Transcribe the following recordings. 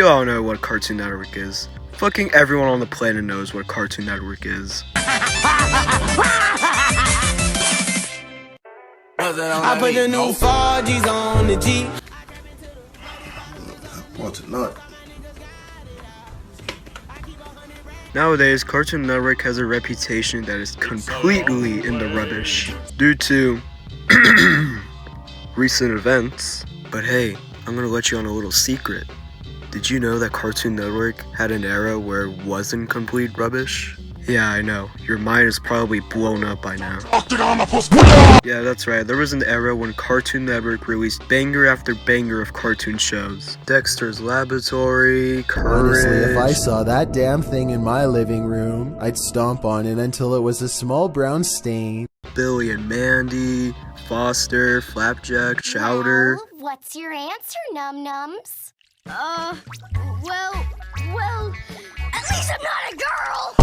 You all know what Cartoon Network is. Fucking everyone on the planet knows what Cartoon Network is. I put the new 4Gs on the G. Want to nut? Nowadays, Cartoon Network has a reputation that is completely in the rubbish due to recent events. But hey, I'm gonna let you on a little secret. Did you know that Cartoon Network had an era where it wasn't complete rubbish? Yeah, I know. Your mind is probably blown up by now. Yeah, that's right. There was an era when Cartoon Network released banger after banger of cartoon shows. Dexter's Laboratory, Courage. Honestly, if I saw that damn thing in my living room, I'd stomp on it until it was a small brown stain. Billy and Mandy, Foster, Flapjack, Chowder. Well, what's your answer, Num-Nums? Well, At least I'm not a girl!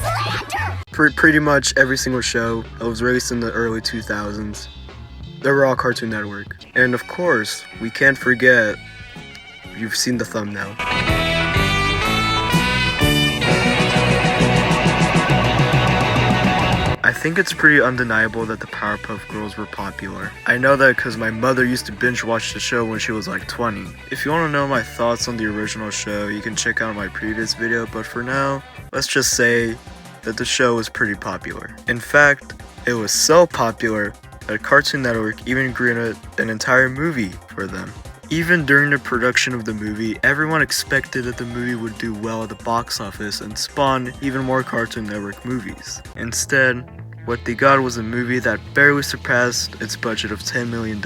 Slander! Pretty much every single show that was released in the early 2000s, they were all Cartoon Network. And of course, we can't forget, you've seen the thumbnail. I think it's pretty undeniable that the Powerpuff Girls were popular. I know that because my mother used to binge watch the show when she was like 20. If you want to know my thoughts on the original show, you can check out my previous video, but for now, let's just say that the show was pretty popular. In fact, it was so popular that Cartoon Network even created an entire movie for them. Even during the production of the movie, everyone expected that the movie would do well at the box office and spawn even more Cartoon Network movies. Instead, what they got was a movie that barely surpassed its budget of $10 million,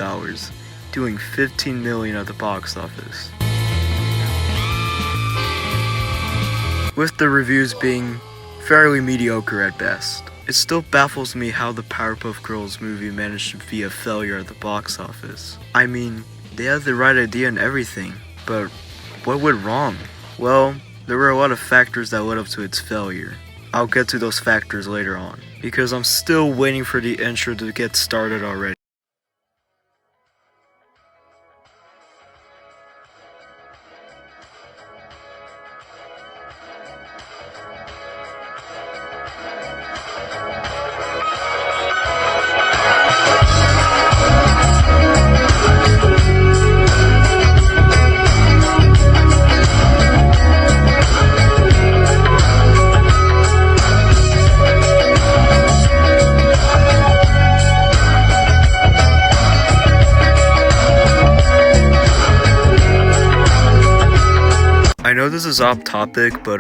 doing $15 million at the box office. With the reviews being fairly mediocre at best. It still baffles me how the Powerpuff Girls movie managed to be a failure at the box office. I mean, they had the right idea and everything, but what went wrong? Well, there were a lot of factors that led up to its failure. I'll get to those factors later on, because I'm still waiting for the intro to get started already. I know this is off topic, but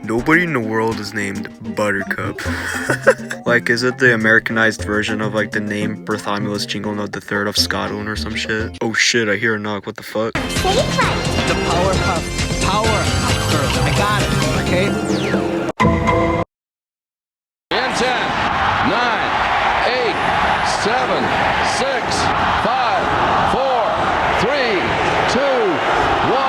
nobody in the world is named Buttercup. Like, is it the Americanized version of like the name Bartholomew Jingle Note III of Scotland or some shit? Oh shit, I hear a knock, what the fuck? Say it right. The Powerpuff Girls. I got it, okay? In 10, 9, 8, 7, 6, 5, 4, 3, 2, 1.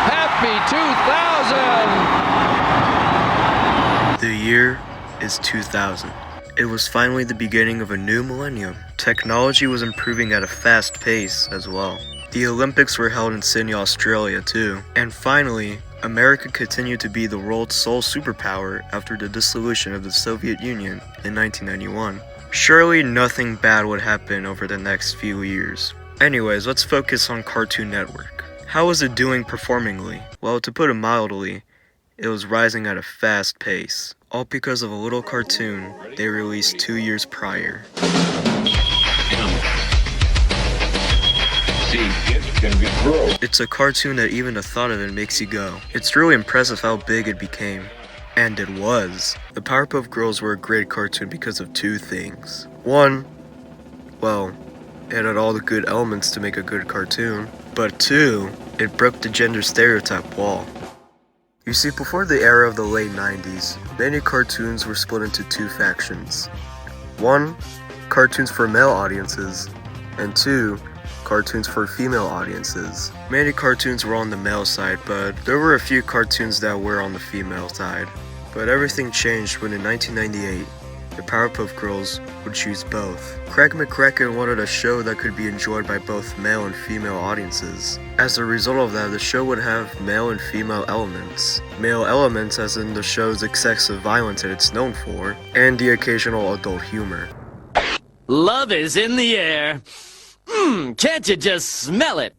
Happy 2000! The year is 2000. It was finally the beginning of a new millennium. Technology was improving at a fast pace as well. The Olympics were held in Sydney, Australia too. And finally, America continued to be the world's sole superpower after the dissolution of the Soviet Union in 1991. Surely nothing bad would happen over the next few years. Anyways, let's focus on Cartoon Network. How was it doing performingly? Well, to put it mildly, it was rising at a fast pace. All because of a little cartoon they released 2 years prior. It's a cartoon that even the thought of it makes you go. It's really impressive how big it became. And it was. The Powerpuff Girls were a great cartoon because of two things. One, well, it had all the good elements to make a good cartoon. But two, it broke the gender stereotype wall. You see, before the era of the late 90s, many cartoons were split into two factions. One, cartoons for male audiences, and two, cartoons for female audiences. Many cartoons were on the male side, but there were a few cartoons that were on the female side. But everything changed when in 1998, the Powerpuff Girls would choose both. Craig McCracken wanted a show that could be enjoyed by both male and female audiences. As a result of that, the show would have male and female elements. Male elements as in the show's excessive violence that it's known for, and the occasional adult humor. Love is in the air. Can't you just smell it?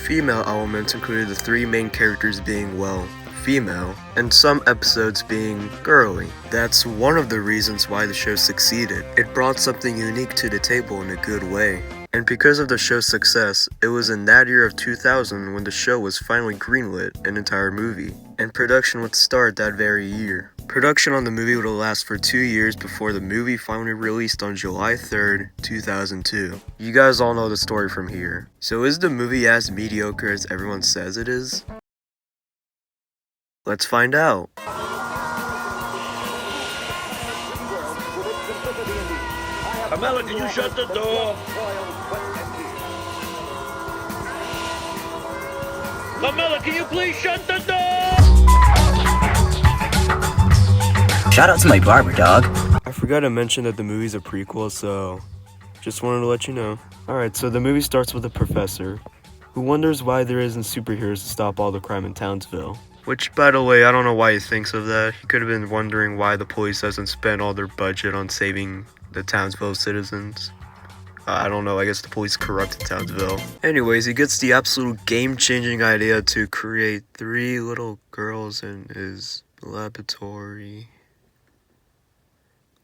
Female elements included the three main characters being, well, female, and some episodes being girly. That's one of the reasons why the show succeeded. It brought something unique to the table in a good way. And because of the show's success, it was in that year of 2000 when the show was finally greenlit an entire movie, and production would start that very year. Production on the movie would last for 2 years before the movie finally released on July 3rd, 2002. You guys all know the story from here. So is the movie as mediocre as everyone says it is? Let's find out. Carmela, can you shut the door? Carmela, can you please shut the door? Shout out to my barber, dog. I forgot to mention that the movie's a prequel, so just wanted to let you know. Alright, so the movie starts with a professor who wonders why there isn't superheroes to stop all the crime in Townsville. Which, by the way, I don't know why he thinks of that. He could have been wondering why the police doesn't spend all their budget on saving the Townsville citizens. I don't know, I guess the police corrupted Townsville. Anyways, he gets the absolute game-changing idea to create 3 little girls in his laboratory.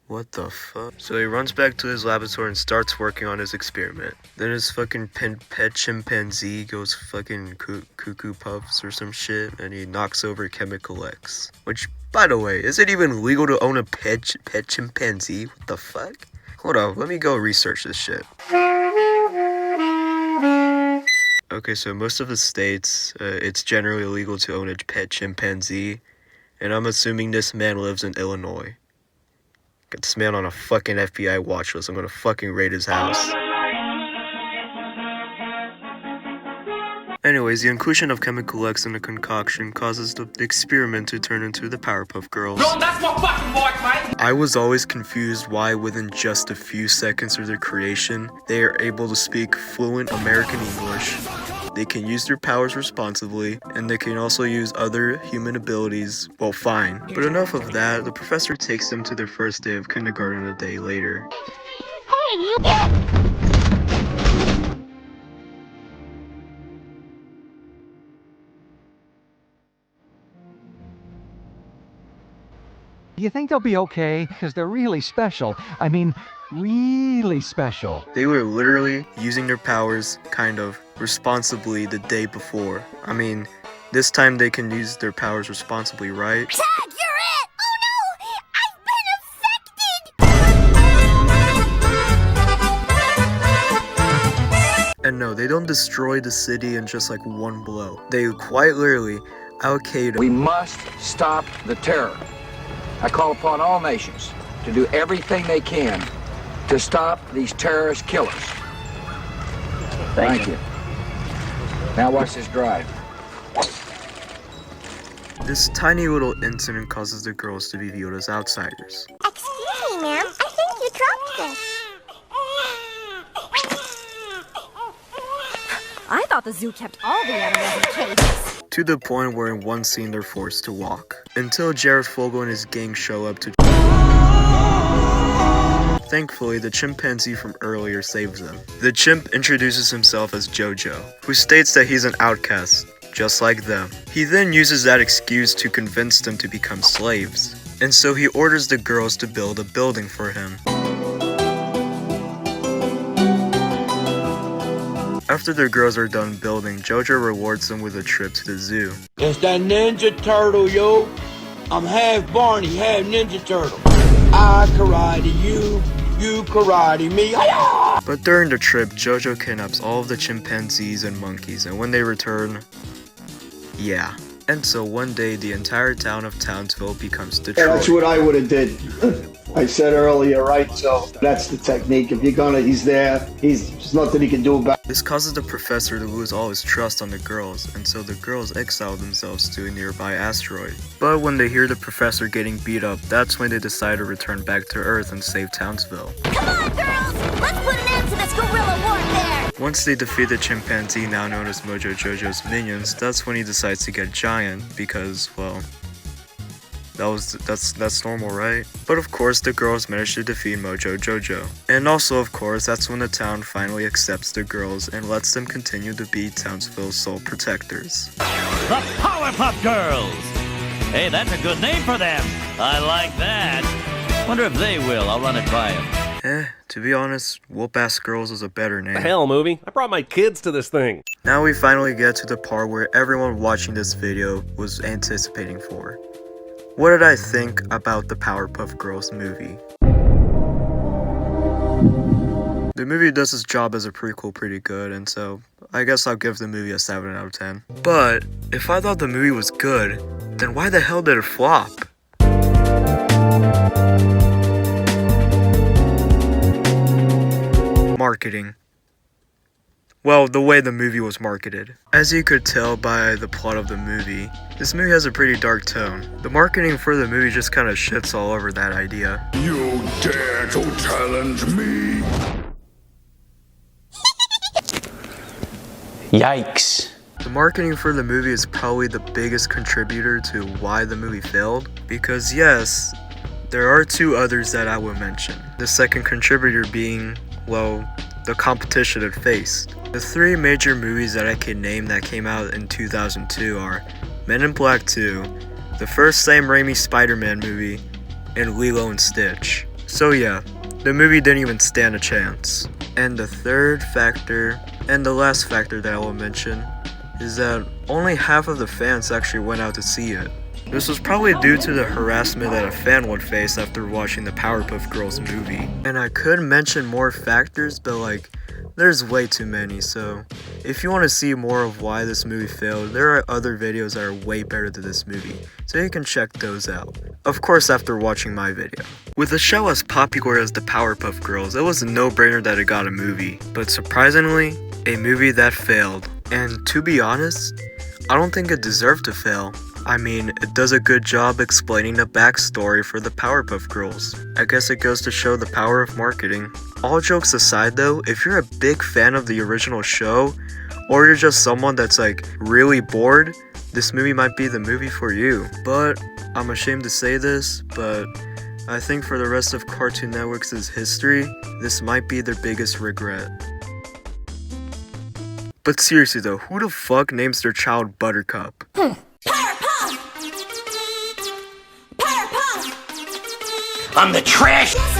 What the fuck? So he runs back to his laboratory and starts working on his experiment. Then his fucking pet chimpanzee goes fucking cuckoo puffs or some shit, and he knocks over Chemical X. Which, by the way, is it even legal to own a pet chimpanzee? What the fuck? Hold on, let me go research this shit. Okay, so most of the states, it's generally illegal to own a pet chimpanzee, and I'm assuming this man lives in Illinois. Got this man on a fucking FBI watch list. I'm gonna fucking raid his house. Anyways, the inclusion of Chemical X in the concoction causes the experiment to turn into the Powerpuff Girls. No, that's my fucking mark, mate! I was always confused why within just a few seconds of their creation, they are able to speak fluent American English. They can use their powers responsibly, and they can also use other human abilities, well fine. But enough of that, the professor takes them to their first day of kindergarten a day later. You think they'll be okay? Because they're really special. I mean, really special. They were literally using their powers, kind of, responsibly the day before. I mean, this time they can use their powers responsibly, right? Tag, you're it! Oh no! I've been affected! And no, they don't destroy the city in just like one blow. They quite literally Al-Qaeda. We must stop the terror. I call upon all nations to do everything they can to stop these terrorist killers. Thank you. Now watch this drive. This tiny little incident causes the girls to be viewed as outsiders. Excuse me, ma'am. I think you dropped this. I thought the zoo kept all the animals in cages. To the point where in one scene they're forced to walk. Until Jared Fogle and his gang show up to... Thankfully, the chimpanzee from earlier saves them. The chimp introduces himself as Jojo, who states that he's an outcast, just like them. He then uses that excuse to convince them to become slaves, and so he orders the girls to build a building for him. After the girls are done building, Jojo rewards them with a trip to the zoo. It's that Ninja Turtle, yo. I'm half Barney, half Ninja Turtle. I karate you, you karate me. Hi-ya! But during the trip, Jojo kidnaps all of the chimpanzees and monkeys, and when they return, yeah. And so one day, the entire town of Townsville becomes Detroit. That's what I would have did. I said earlier, right? So that's the technique. If you're gonna, he's there. There's nothing he can do about it. This causes the professor to lose all his trust on the girls, and so the girls exile themselves to a nearby asteroid. But when they hear the professor getting beat up, that's when they decide to return back to Earth and save Townsville. Come on, girls! Let's put an end to this guerrilla warfare! Once they defeat the chimpanzee now known as Mojo Jojo's minions, that's when he decides to get giant because, well, that's normal, right? But of course the girls manage to defeat Mojo Jojo. And also of course that's when the town finally accepts the girls and lets them continue to be Townsville's sole protectors. The Powerpuff Girls! Hey, that's a good name for them. I like that. Wonder if they will. I'll run it by them. To be honest, Whoop-Ass Girls is a better name. The hell, movie? I brought my kids to this thing. Now we finally get to the part where everyone watching this video was anticipating for. What did I think about the Powerpuff Girls movie? The movie does its job as a prequel pretty good, and so I guess I'll give the movie a 7 out of 10. But if I thought the movie was good, then why the hell did it flop? Marketing. Well, the way the movie was marketed. As you could tell by the plot of the movie, this movie has a pretty dark tone. The marketing for the movie just kind of shits all over that idea. You dare to challenge me? Yikes. The marketing for the movie is probably the biggest contributor to why the movie failed, because yes, there are two others that I will mention. The second contributor being, well, the competition it faced. The three major movies that I can name that came out in 2002 are Men in Black 2, the first Sam Raimi Spider-Man movie, and Lilo and Stitch. So yeah, the movie didn't even stand a chance. And the third factor, and the last factor that I will mention, is that only half of the fans actually went out to see it. This was probably due to the harassment that a fan would face after watching the Powerpuff Girls movie. And I could mention more factors, but like, there's way too many, so if you want to see more of why this movie failed, there are other videos that are way better than this movie, so you can check those out. Of course after watching my video. With a show as popular as the Powerpuff Girls, it was a no-brainer that it got a movie, but surprisingly, a movie that failed. And to be honest, I don't think it deserved to fail. I mean, it does a good job explaining the backstory for the Powerpuff Girls. I guess it goes to show the power of marketing. All jokes aside though, if you're a big fan of the original show, or you're just someone that's like really bored, this movie might be the movie for you. But I'm ashamed to say this, but I think for the rest of Cartoon Network's history, this might be their biggest regret. But seriously though, who the fuck names their child Buttercup? Powerpuff! Powerpuff! I'm the trash! Yes,